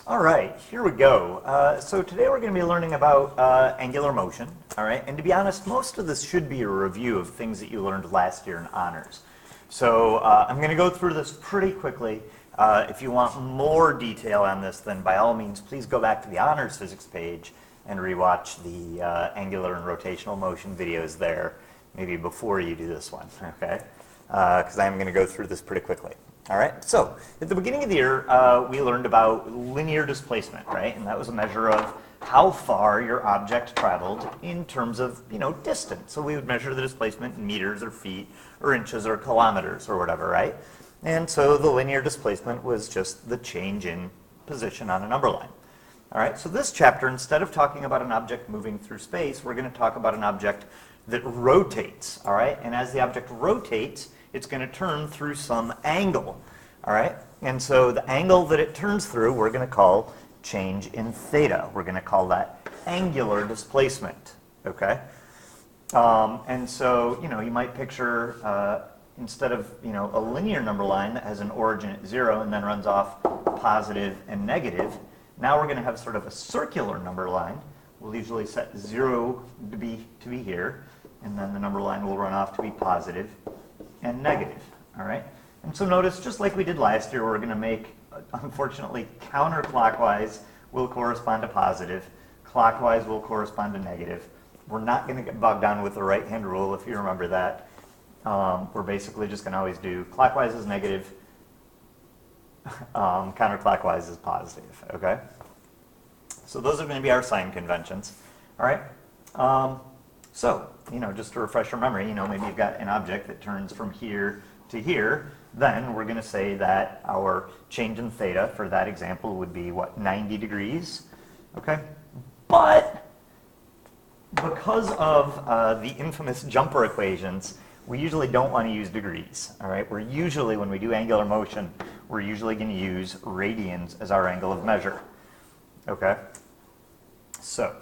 All right, here we go. So today we're going to be learning about angular motion, all right? And to be honest, most of this should be a review of things that you learned last year in honors. So I'm going to go through this pretty quickly. If you want more detail on this, then by all means, please go back to the honors physics page and rewatch the angular and rotational motion videos there, maybe before you do this one, okay? Because I'm going to go through this pretty quickly. All right, so at the beginning of the year, we learned about linear displacement, right? And that was a measure of how far your object traveled in terms of, distance. So we would measure the displacement in meters or feet or inches or kilometers or whatever, right? And so the linear displacement was just the change in position on a number line. All right, so this chapter, instead of talking about an object moving through space, we're going to talk about an object that rotates, all right? And as the object rotates, it's going to turn through some angle, all right? And so the angle that it turns through, we're going to call change in theta. We're going to call that angular displacement, okay? And so, you might picture, instead of, a linear number line that has an origin at 0 and then runs off positive and negative, now we're going to have sort of a circular number line. We'll usually set 0 to be here, and then the number line will run off to be positive and negative, all right? And so notice, just like we did last year, we're going to make, unfortunately, counterclockwise will correspond to positive, clockwise will correspond to negative. We're not going to get bogged down with the right-hand rule, if you remember that. We're basically just going to always do clockwise is negative, counterclockwise is positive, okay? So those are going to be our sign conventions, all right? So, just to refresh your memory, maybe you've got an object that turns from here to here, then we're going to say that our change in theta for that example would be, what, 90 degrees, okay? But because of the infamous jumper equations, we usually don't want to use degrees, all right? We're usually, when we do angular motion, we're usually going to use radians as our angle of measure, okay? So,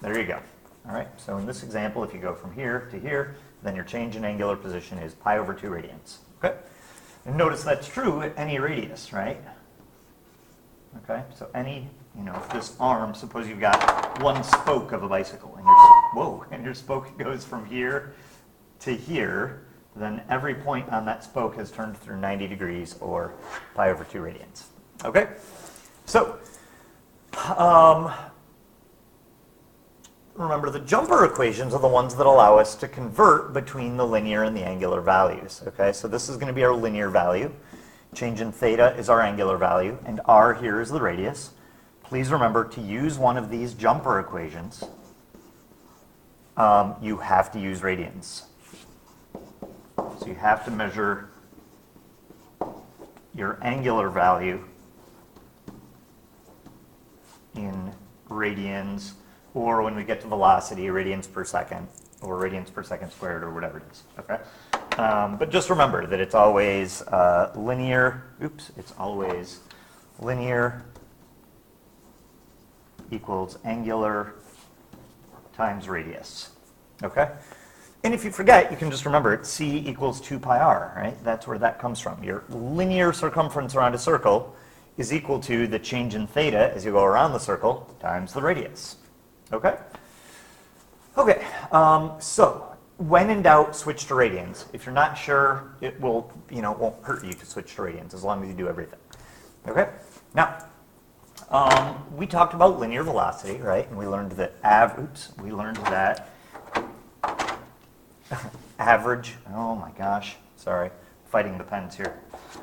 there you go. All right, so in this example, if you go from here to here, then your change in angular position is pi over 2 radians, okay? And notice that's true at any radius, right? Okay, so any, if this arm, suppose you've got one spoke of a bicycle, and your spoke goes from here to here, then every point on that spoke has turned through 90 degrees, or pi over 2 radians, okay? So, remember, the jumper equations are the ones that allow us to convert between the linear and the angular values, okay? So this is going to be our linear value. Change in theta is our angular value, and r here is the radius. Please remember, to use one of these jumper equations, you have to use radians. So you have to measure your angular value in radians, or when we get to velocity, radians per second, or radians per second squared, or whatever it is, okay? But just remember that it's always linear, it's always linear equals angular times radius, okay? And if you forget, you can just remember it, c equals 2 pi r, right? That's where that comes from. Your linear circumference around a circle is equal to the change in theta as you go around the circle times the radius. Okay? Okay, so when in doubt, switch to radians. If you're not sure, it will, won't hurt you to switch to radians as long as you do everything. Okay? Now, we talked about linear velocity, right? And we learned that average, oh my gosh, sorry, fighting the pens here.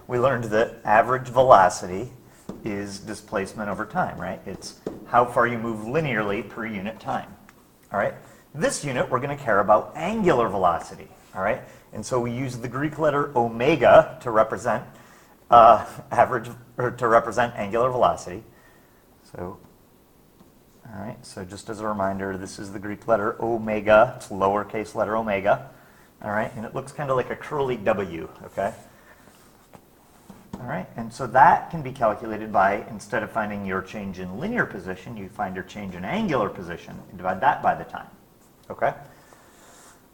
We learned that average velocity is displacement over time, right? It's how far you move linearly per unit time, all right? This unit, we're going to care about angular velocity, all right? And so we use the Greek letter omega to represent to represent angular velocity. So, all right, so just as a reminder, this is the Greek letter omega. It's lowercase letter omega, all right? And it looks kind of like a curly W, okay? All right, and so that can be calculated by, instead of finding your change in linear position, you find your change in angular position and divide that by the time, okay?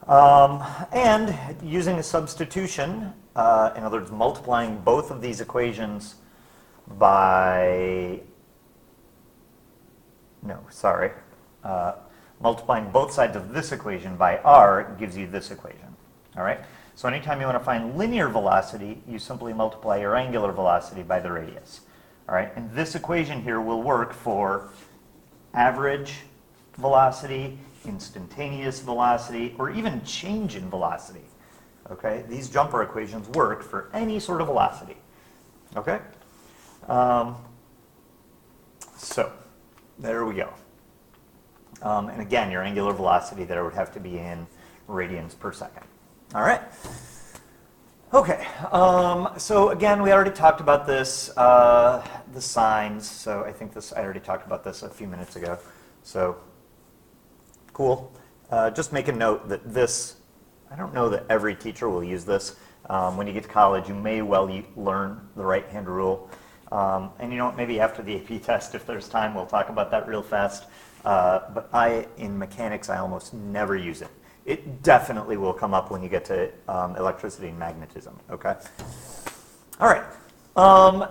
And using a substitution, in other words, multiplying both of these equations by no, sorry. Multiplying both sides of this equation by r gives you this equation, all right? So anytime you want to find linear velocity, you simply multiply your angular velocity by the radius, all right? And this equation here will work for average velocity, instantaneous velocity, or even change in velocity, okay? These jumper equations work for any sort of velocity, okay? So there we go. And again, your angular velocity there would have to be in radians per second. All right. Okay. So again, we already talked about this, the signs. So I think I already talked about this a few minutes ago. So cool. Just make a note that this, I don't know that every teacher will use this. When you get to college, you may well learn the right-hand rule. And you know what, maybe after the AP test, if there's time, we'll talk about that real fast. But in mechanics, I almost never use it. It definitely will come up when you get to electricity and magnetism, okay? All right,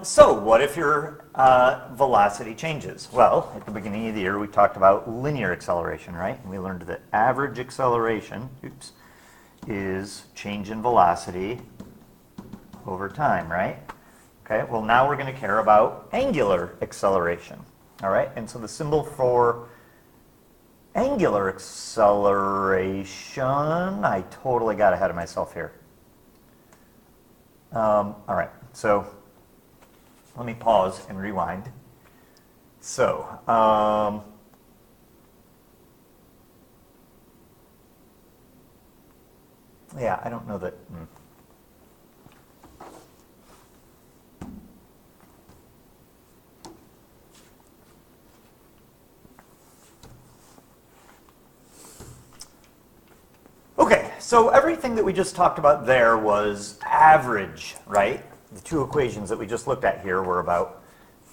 so what if your velocity changes? Well, at the beginning of the year, we talked about linear acceleration, right? And we learned that average acceleration, is change in velocity over time, right? Okay, well now we're going to care about angular acceleration, all right? And so the symbol for angular acceleration, I totally got ahead of myself here. All right, so let me pause and rewind. So, yeah, I don't know that. Okay, so everything that we just talked about there was average, right? The two equations that we just looked at here were about,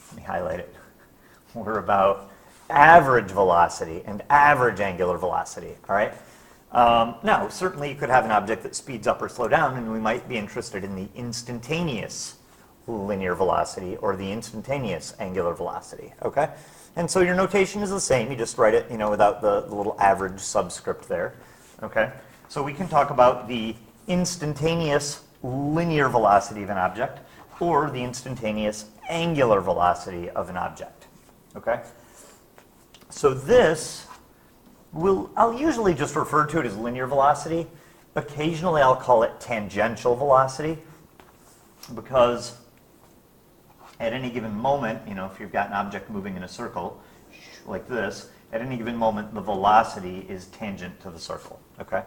let me highlight it, were about average velocity and average angular velocity, all right? Now, certainly you could have an object that speeds up or slow down, and we might be interested in the instantaneous linear velocity or the instantaneous angular velocity, okay? And so your notation is the same, you just write it, you know, without the little average subscript there, okay? So we can talk about the instantaneous linear velocity of an object or the instantaneous angular velocity of an object, okay? So this, I'll usually just refer to it as linear velocity. Occasionally I'll call it tangential velocity because at any given moment, you know, if you've got an object moving in a circle like this, at any given moment the velocity is tangent to the circle, okay?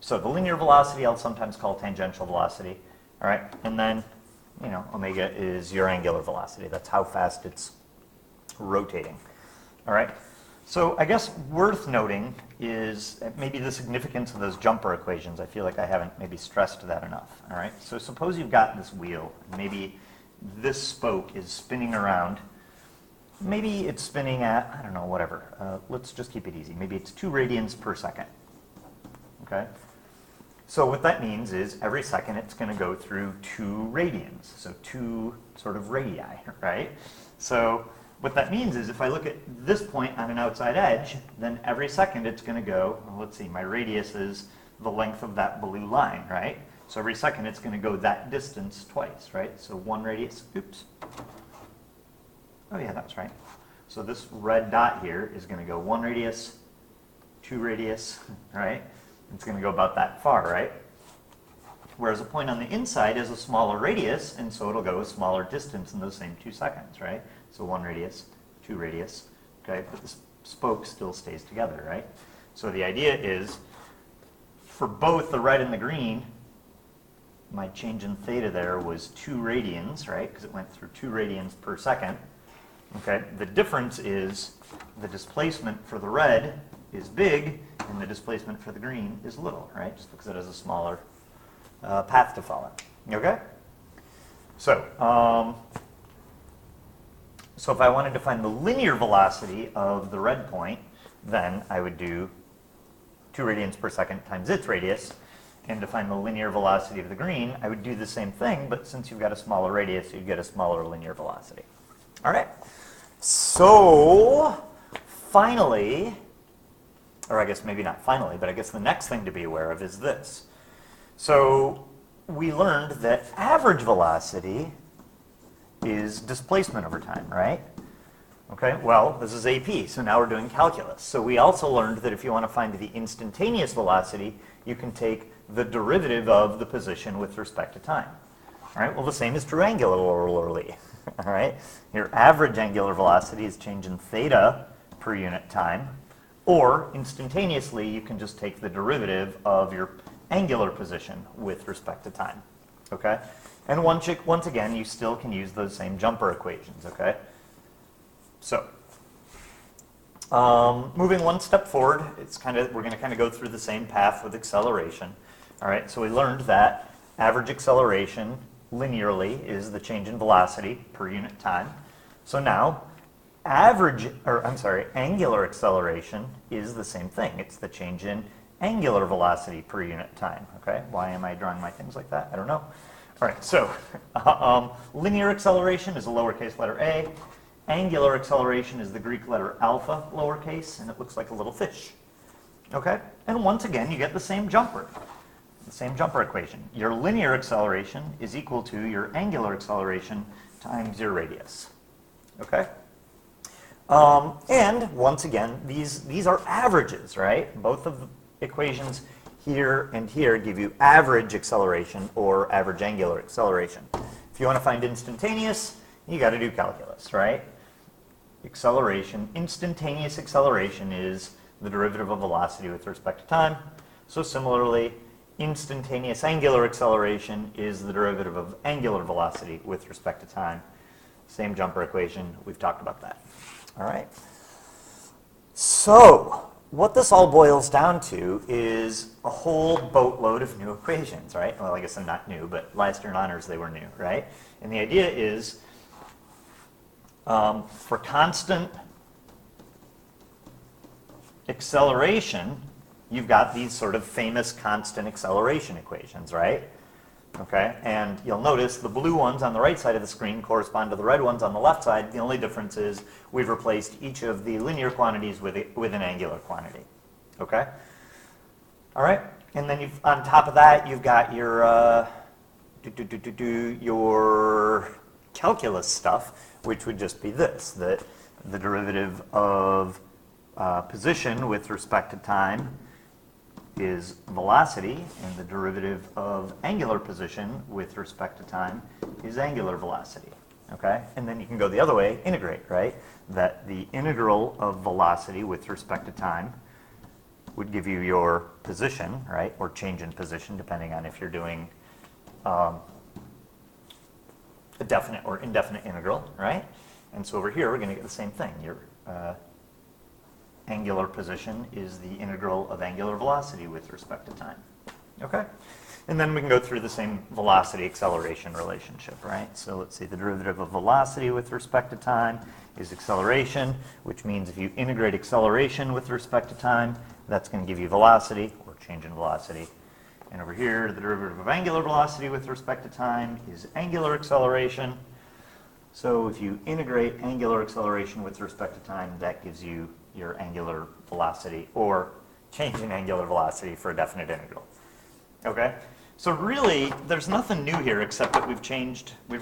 So the linear velocity I'll sometimes call tangential velocity, all right? And then, you know, omega is your angular velocity. That's how fast it's rotating, all right? So I guess worth noting is maybe the significance of those jumper equations. I feel like I haven't maybe stressed that enough, all right? So suppose you've got this wheel, and maybe this spoke is spinning around. Maybe it's spinning at, I don't know, whatever. Let's just keep it easy. Maybe it's 2 radians per second. Okay? So what that means is every second it's going to go through 2 radians, so 2 sort of radii, right? So what that means is if I look at this point on an outside edge, then every second it's going to go, well, let's see, my radius is the length of that blue line, right? So every second it's going to go that distance twice, right? So 1 radius, oops. Oh yeah, that's right. So this red dot here is going to go 1 radius, 2 radius, right? It's going to go about that far, right? Whereas a point on the inside is a smaller radius, and so it'll go a smaller distance in those same 2 seconds, right? So 1 radius, 2 radius, okay? But the spoke still stays together, right? So the idea is, for both the red and the green, my change in theta there was 2 radians, right? Because it went through 2 radians per second, okay? The difference is the displacement for the red is big, and the displacement for the green is little, right? Just because it has a smaller path to follow. Okay? So, so if I wanted to find the linear velocity of the red point, then I would do 2 radians per second times its radius. And to find the linear velocity of the green, I would do the same thing, but since you've got a smaller radius, you'd get a smaller linear velocity. All right? So, finally, or I guess maybe not finally, but I guess the next thing to be aware of is this. So, we learned that average velocity is displacement over time, right? Okay, well, this is AP, so now we're doing calculus. So we also learned that if you want to find the instantaneous velocity, you can take the derivative of the position with respect to time. All right, well, the same is true angularly. All right, your average angular velocity is change in theta per unit time, or instantaneously, you can just take the derivative of your angular position with respect to time. Okay, and once again, you still can use those same jumper equations. Okay. So, moving one step forward, we're going to kind of go through the same path with acceleration. All right, so we learned that average acceleration linearly is the change in velocity per unit time. So now, angular acceleration is the same thing. It's the change in angular velocity per unit time. Okay, why am I drawing my things like that? I don't know. All right, so linear acceleration is a lowercase letter a. Angular acceleration is the Greek letter alpha, lowercase, and it looks like a little fish. Okay? And once again, you get the same jumper equation. Your linear acceleration is equal to your angular acceleration times your radius. Okay? And once again, these are averages, right? Both of the equations here and here give you average acceleration or average angular acceleration. If you want to find instantaneous, you got to do calculus, right? Instantaneous acceleration is the derivative of velocity with respect to time. So similarly, instantaneous angular acceleration is the derivative of angular velocity with respect to time. Same jumper equation, we've talked about that. All right. So, what this all boils down to is a whole boatload of new equations, right? Well, I guess they're not new, but last year in honors they were new, right? And the idea is for constant acceleration, you've got these sort of famous constant acceleration equations, right? Okay, and you'll notice the blue ones on the right side of the screen correspond to the red ones on the left side. The only difference is we've replaced each of the linear quantities with an angular quantity. Okay? All right, and then on top of that, you've got your calculus stuff, which would just be this, that the derivative of position with respect to time is velocity, and the derivative of angular position with respect to time is angular velocity. Okay? And then you can go the other way, integrate, right? That the integral of velocity with respect to time would give you your position, right? Or change in position, depending on if you're doing a definite or indefinite integral, right? And so over here, we're going to get the same thing. Your angular position is the integral of angular velocity with respect to time. Okay? And then we can go through the same velocity acceleration relationship, right? So let's see, the derivative of velocity with respect to time is acceleration, which means if you integrate acceleration with respect to time, that's going to give you velocity, or change in velocity. And over here, the derivative of angular velocity with respect to time is angular acceleration. So if you integrate angular acceleration with respect to time, that gives you your angular velocity, or change in angular velocity for a definite integral. Okay? So really, there's nothing new here except that we've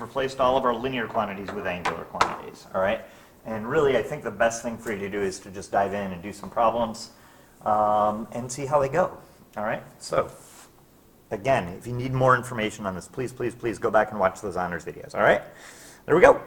replaced all of our linear quantities with angular quantities, all right? And really, I think the best thing for you to do is to just dive in and do some problems and see how they go, all right? So, again, if you need more information on this, please, please, please go back and watch those honors videos, all right? There we go.